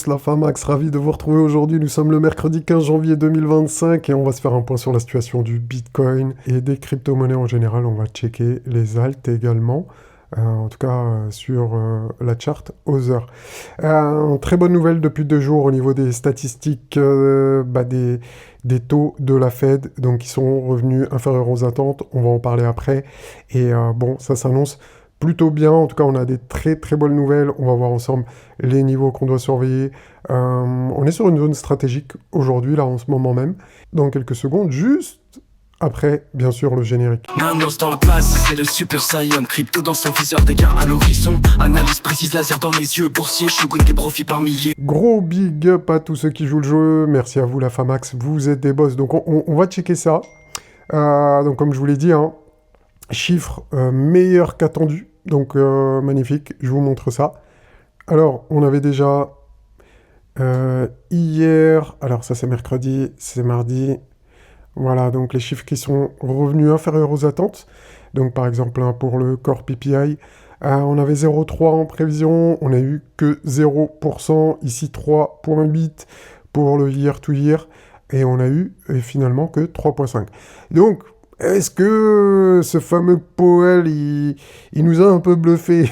La Famax, ravi de vous retrouver aujourd'hui. Nous sommes le mercredi 15 janvier 2025 et on va se faire un point sur la situation du Bitcoin et des crypto-monnaies en général. On va checker les alts également, en tout cas sur la chart Other. Très bonne nouvelle depuis 2 jours au niveau des statistiques des taux de la Fed, donc qui sont revenus inférieurs aux attentes. On va en parler après. Et bon, ça s'annonce plutôt bien. En tout cas, on a des très très bonnes nouvelles. On va voir ensemble les niveaux qu'on doit surveiller. On est sur une zone stratégique aujourd'hui, là, en ce moment même. Dans quelques secondes, juste après, bien sûr, le générique. Manos dans la place, c'est le Super Saiyan. Crypto dans son viseur, dégâts à l'horizon. Analyse précise, laser dans les yeux. Boursier, shooting des profits par milliers. Gros big up à tous ceux qui jouent le jeu. Merci à vous, la Famax. Vous êtes des boss. Donc, on va checker ça. Donc, comme je vous l'ai dit, hein, chiffres meilleurs qu'attendus. Donc, magnifique. Je vous montre ça. Alors, on avait déjà hier... Alors, ça, c'est mercredi. C'est mardi. Voilà, donc les chiffres qui sont revenus inférieurs aux attentes. Donc, par exemple, hein, pour le Core PPI, on avait 0,3 en prévision. On n'a eu que 0%. Ici, 3,8 pour le year to year. Et on a eu finalement que 3,5. Donc, est-ce que ce fameux Powell, il nous a un peu bluffé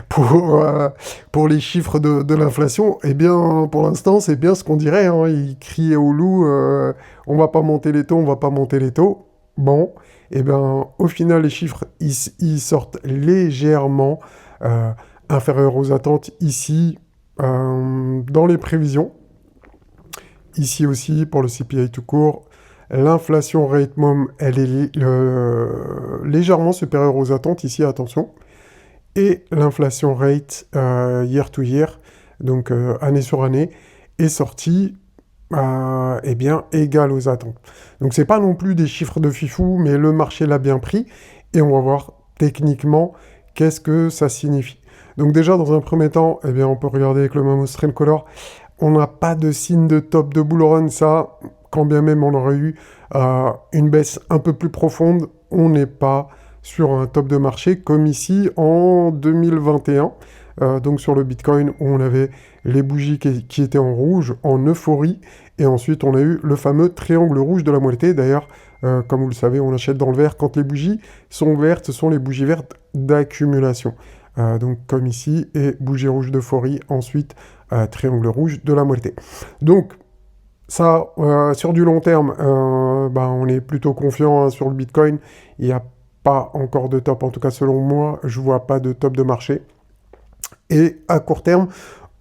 pour les chiffres de l'inflation? Eh bien, pour l'instant, c'est bien ce qu'on dirait, hein. Il criait au loup, on va pas monter les taux, on va pas monter les taux. Bon, eh bien, au final, les chiffres, ils sortent légèrement inférieurs aux attentes ici, dans les prévisions. Ici aussi, pour le CPI tout court, l'inflation rate mom, elle est légèrement supérieure aux attentes ici, attention. Et l'inflation rate year to year, donc année sur année, est sortie eh bien, égale aux attentes. Donc c'est pas non plus des chiffres de fifou, mais le marché l'a bien pris. Et on va voir techniquement qu'est-ce que ça signifie. Donc déjà, dans un premier temps, eh bien, on peut regarder avec le Mamos Trend Color. On n'a pas de signe de top de bull run, ça, quand bien même on aurait eu une baisse un peu plus profonde, on n'est pas sur un top de marché comme ici en 2021, donc sur le Bitcoin où on avait les bougies qui étaient en rouge, en euphorie, et ensuite on a eu le fameux triangle rouge de la moitié. D'ailleurs, comme vous le savez, on achète dans le vert. Quand les bougies sont vertes, ce sont les bougies vertes d'accumulation. Donc comme ici, et bougie rouge d'euphorie, ensuite triangle rouge de la moitié. Donc ça, sur du long terme, on est plutôt confiant, hein, sur le Bitcoin. Il n'y a pas encore de top, en tout cas selon moi, je vois pas de top de marché. Et à court terme,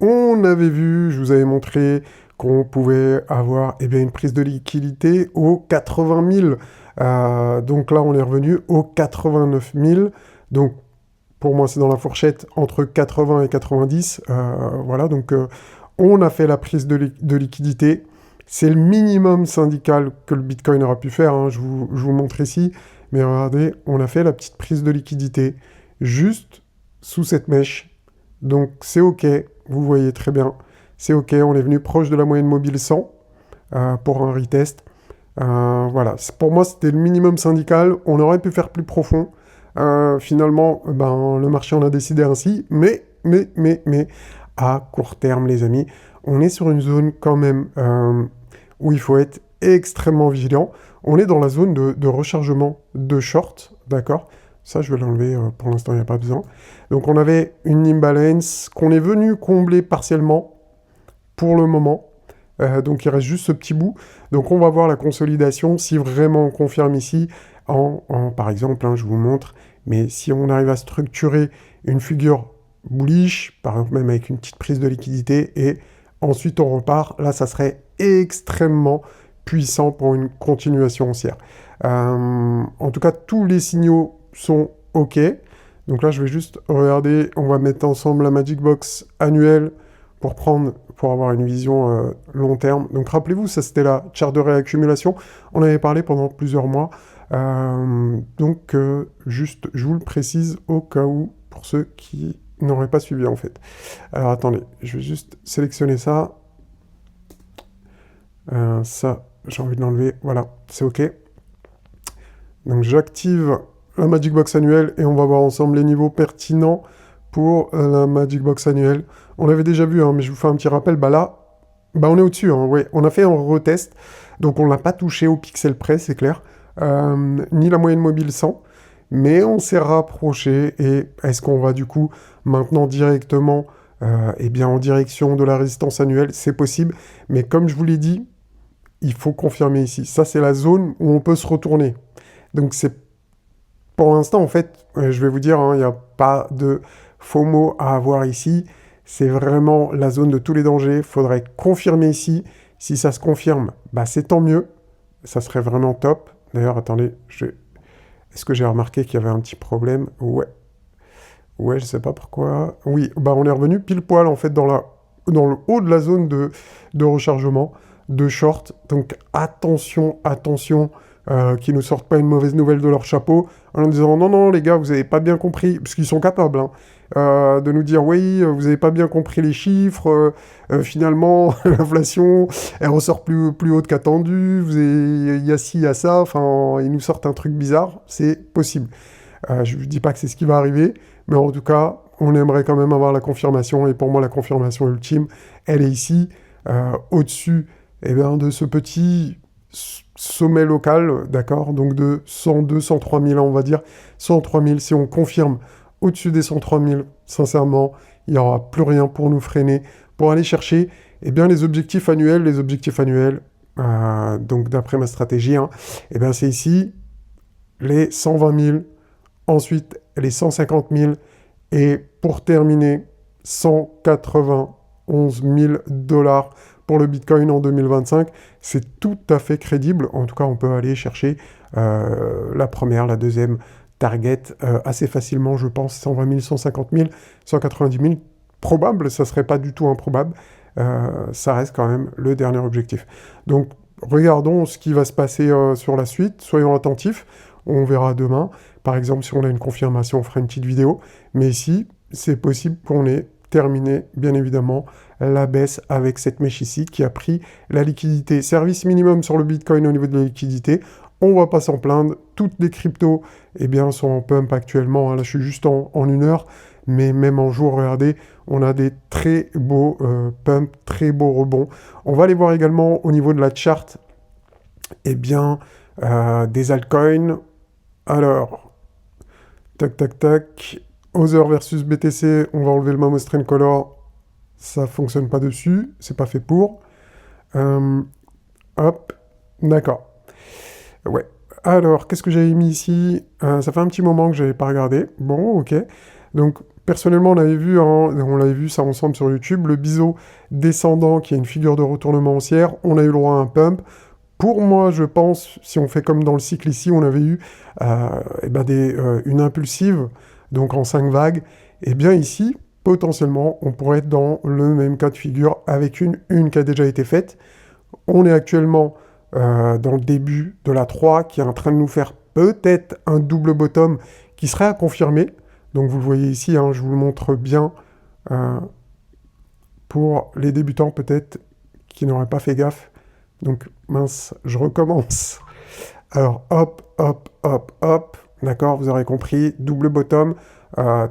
on avait vu, je vous avais montré qu'on pouvait avoir bien, une prise de liquidité aux 80 000. Donc là, on est revenu aux 89 000. Donc pour moi, c'est dans la fourchette entre 80 et 90. Voilà, donc on a fait la prise de liquidité. C'est le minimum syndical que le Bitcoin aura pu faire, hein, je vous montre ici. Mais regardez, on a fait la petite prise de liquidité juste sous cette mèche. Donc c'est OK, vous voyez très bien. C'est OK, on est venu proche de la moyenne mobile 100 pour un retest. Voilà, pour moi, c'était le minimum syndical. On aurait pu faire plus profond. Finalement, le marché en a décidé ainsi. Mais, à court terme, les amis, on est sur une zone quand même où il faut être extrêmement vigilant. On est dans la zone de rechargement de short, d'accord? Ça, je vais l'enlever, pour l'instant, il n'y a pas besoin. Donc, on avait une imbalance qu'on est venu combler partiellement pour le moment. Donc, il reste juste ce petit bout. Donc, on va voir la consolidation, si vraiment on confirme ici, par exemple, hein, je vous montre, mais si on arrive à structurer une figure bullish, par exemple même avec une petite prise de liquidité, et ensuite on repart, là, ça serait extrêmement puissant pour une continuation haussière. En tout cas, tous les signaux sont OK. Donc là, je vais juste regarder, on va mettre ensemble la Magic Box annuelle pour avoir une vision long terme. Donc rappelez-vous, ça c'était la charte de réaccumulation. On avait parlé pendant plusieurs mois. Juste, je vous le précise au cas où, pour ceux qui n'auraient pas suivi en fait. Alors attendez, je vais juste sélectionner ça. Ça, j'ai envie de l'enlever. Voilà, c'est OK. Donc j'active la Magic Box annuelle et on va voir ensemble les niveaux pertinents pour la Magic Box annuelle. On l'avait déjà vu, hein, mais je vous fais un petit rappel. Bah là, bah on est au-dessus. Hein, ouais. On a fait un retest, donc on l'a pas touché au pixel près, c'est clair. Ni la moyenne mobile 100, mais on s'est rapproché. Et est-ce qu'on va du coup maintenant directement eh bien, en direction de la résistance annuelle? C'est possible, mais comme je vous l'ai dit, il faut confirmer ici. Ça, c'est la zone où on peut se retourner. Donc c'est pour l'instant, en fait, je vais vous dire, hein, il n'y a pas de FOMO à avoir ici. C'est vraiment la zone de tous les dangers. Il faudrait confirmer ici. Si ça se confirme, bah, c'est tant mieux. Ça serait vraiment top. D'ailleurs, attendez, est-ce que j'ai remarqué qu'il y avait un petit problème? Ouais. Ouais, je sais pas pourquoi. Oui, bah on est revenu pile poil en fait dans le haut de la zone de rechargement, de short. Donc attention, attention, qu'ils ne sortent pas une mauvaise nouvelle de leur chapeau en disant non, non, les gars, vous avez pas bien compris, parce qu'ils sont capables, hein, de nous dire oui, vous avez pas bien compris les chiffres, finalement, l'inflation, elle ressort plus haute qu'attendu, il y a ci, il y a ça, enfin, ils nous sortent un truc bizarre, c'est possible. Je ne dis pas que c'est ce qui va arriver, mais en tout cas, on aimerait quand même avoir la confirmation, et pour moi, la confirmation ultime, elle est ici, au-dessus eh bien, de ce petit sommet local, d'accord, donc de 102, 103 000, on va dire, 103 000, si on confirme au-dessus des 103 000, sincèrement, il n'y aura plus rien pour nous freiner, pour aller chercher eh bien, les objectifs annuels, donc d'après ma stratégie, hein, eh bien, c'est ici, les 120 000, ensuite les 150 000, et pour terminer, 191 000 $ pour le Bitcoin en 2025. C'est tout à fait crédible. En tout cas, on peut aller chercher la première, la deuxième target assez facilement, je pense. 120 000, 150 000, 190 000. Probable, ça serait pas du tout improbable. Ça reste quand même le dernier objectif. Donc, regardons ce qui va se passer sur la suite. Soyons attentifs. On verra demain. Par exemple, si on a une confirmation, on fera une petite vidéo. Mais ici, c'est possible qu'on ait terminé, bien évidemment, la baisse avec cette mèche ici qui a pris la liquidité. Service minimum sur le Bitcoin au niveau de la liquidité. On va pas s'en plaindre. Toutes les cryptos eh bien, sont en pump actuellement. Là, je suis juste en 1 heure. Mais même en jour, regardez, on a des très beaux pumps, très beaux rebonds. On va aller voir également au niveau de la chart eh bien, des altcoins. Alors, tac, tac, tac. Other versus BTC, on va enlever le Mamo Strain Color. Ça fonctionne pas dessus, c'est pas fait pour. Hop, d'accord. Ouais. Alors, qu'est-ce que j'avais mis ici? Ça fait un petit moment que j'avais pas regardé. Bon, ok. Donc, personnellement, on l'avait vu ça ensemble sur YouTube, le biseau descendant qui est une figure de retournement haussière. On a eu le droit à un pump. Pour moi, je pense, si on fait comme dans le cycle ici, on avait eu une impulsive, donc en 5 vagues, et bien ici, potentiellement, on pourrait être dans le même cas de figure avec une qui a déjà été faite. On est actuellement dans le début de la 3 qui est en train de nous faire peut-être un double bottom qui serait à confirmer. Donc vous le voyez ici, hein, je vous le montre bien pour les débutants peut-être qui n'auraient pas fait gaffe. Donc, mince, je recommence. Alors, hop, hop, hop, hop. D'accord, vous aurez compris. Double bottom,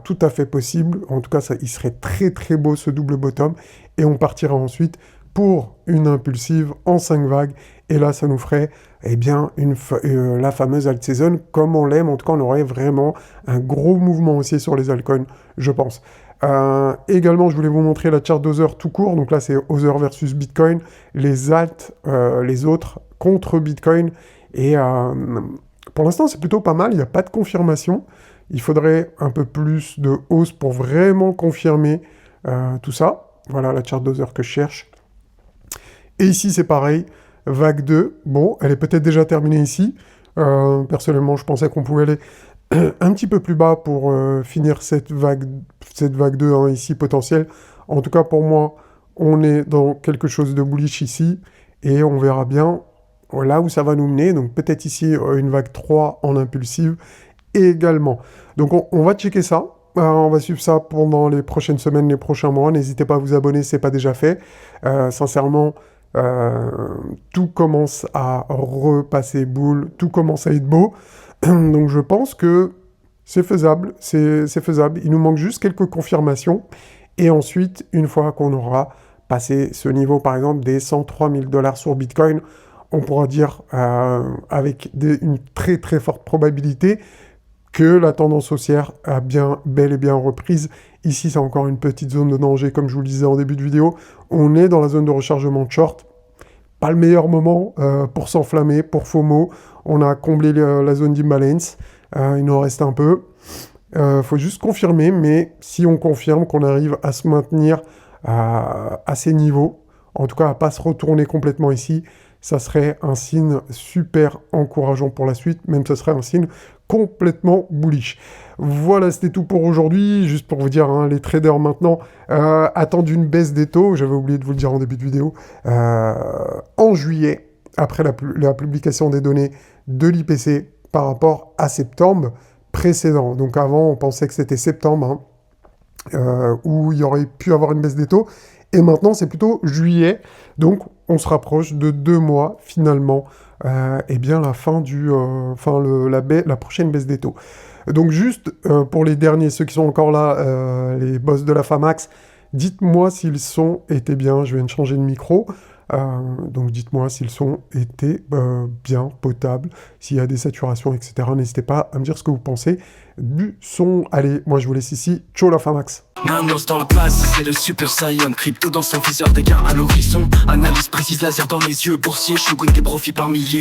tout à fait possible. En tout cas, il serait très, très beau ce double bottom. Et on partira ensuite pour une impulsive en 5 vagues. Et là, ça nous ferait, eh bien, la fameuse alt season comme on l'aime. En tout cas, on aurait vraiment un gros mouvement aussi sur les altcoins, je pense. Également, je voulais vous montrer la chart d'Other tout court. Donc là, c'est Other versus Bitcoin. Les alts, les autres, contre Bitcoin. Et pour l'instant, c'est plutôt pas mal. Il n'y a pas de confirmation. Il faudrait un peu plus de hausse pour vraiment confirmer tout ça. Voilà la chart d'Other que je cherche. Et ici, c'est pareil. Vague 2. Bon, elle est peut-être déjà terminée ici. Personnellement, je pensais qu'on pouvait aller un petit peu plus bas pour finir cette vague 2 hein, ici potentielle. En tout cas, pour moi, on est dans quelque chose de bullish ici. Et on verra bien là où ça va nous mener. Donc peut-être ici, une vague 3 en impulsive également. Donc on va checker ça. On va suivre ça pendant les prochaines semaines, les prochains mois. N'hésitez pas à vous abonner si ce n'est pas déjà fait. Sincèrement, tout commence à repasser boule. Tout commence à être beau. Donc je pense que c'est faisable, c'est faisable. Il nous manque juste quelques confirmations. Et ensuite, une fois qu'on aura passé ce niveau, par exemple, des 103 000 $ sur Bitcoin, on pourra dire avec une très très forte probabilité que la tendance haussière a bel et bien reprise. Ici, c'est encore une petite zone de danger, comme je vous le disais en début de vidéo. On est dans la zone de rechargement de short. Pas le meilleur moment pour s'enflammer, pour FOMO. On a comblé la zone d'imbalance. Il nous en reste un peu. Faut juste confirmer, mais si on confirme qu'on arrive à se maintenir à ces niveaux, en tout cas à pas se retourner complètement ici, ça serait un signe super encourageant pour la suite, même ce serait un signe complètement bullish. Voilà, c'était tout pour aujourd'hui. Juste pour vous dire, hein, les traders maintenant attendent une baisse des taux. J'avais oublié de vous le dire en début de vidéo. En juillet, après la publication des données de l'IPC par rapport à septembre précédent. Donc avant, on pensait que c'était septembre, hein, où il y aurait pu avoir une baisse des taux. Et maintenant, c'est plutôt juillet. Donc, on se rapproche de 2 mois, finalement, et bien la fin la prochaine baisse des taux. Donc, juste pour les derniers, ceux qui sont encore là, les boss de la Famax, dites-moi s'ils étaient bien. Je viens de changer de micro. Donc, dites-moi s'ils étaient bien potables, s'il y a des saturations, etc. N'hésitez pas à me dire ce que vous pensez du son. Allez, moi, je vous laisse ici. Ciao la Famax. Nanos dans la place, c'est le Super Saiyan. Crypto dans son viseur, des gains à l'horizon. Analyse précise, laser dans les yeux. Boursier, shooting des profits par milliers.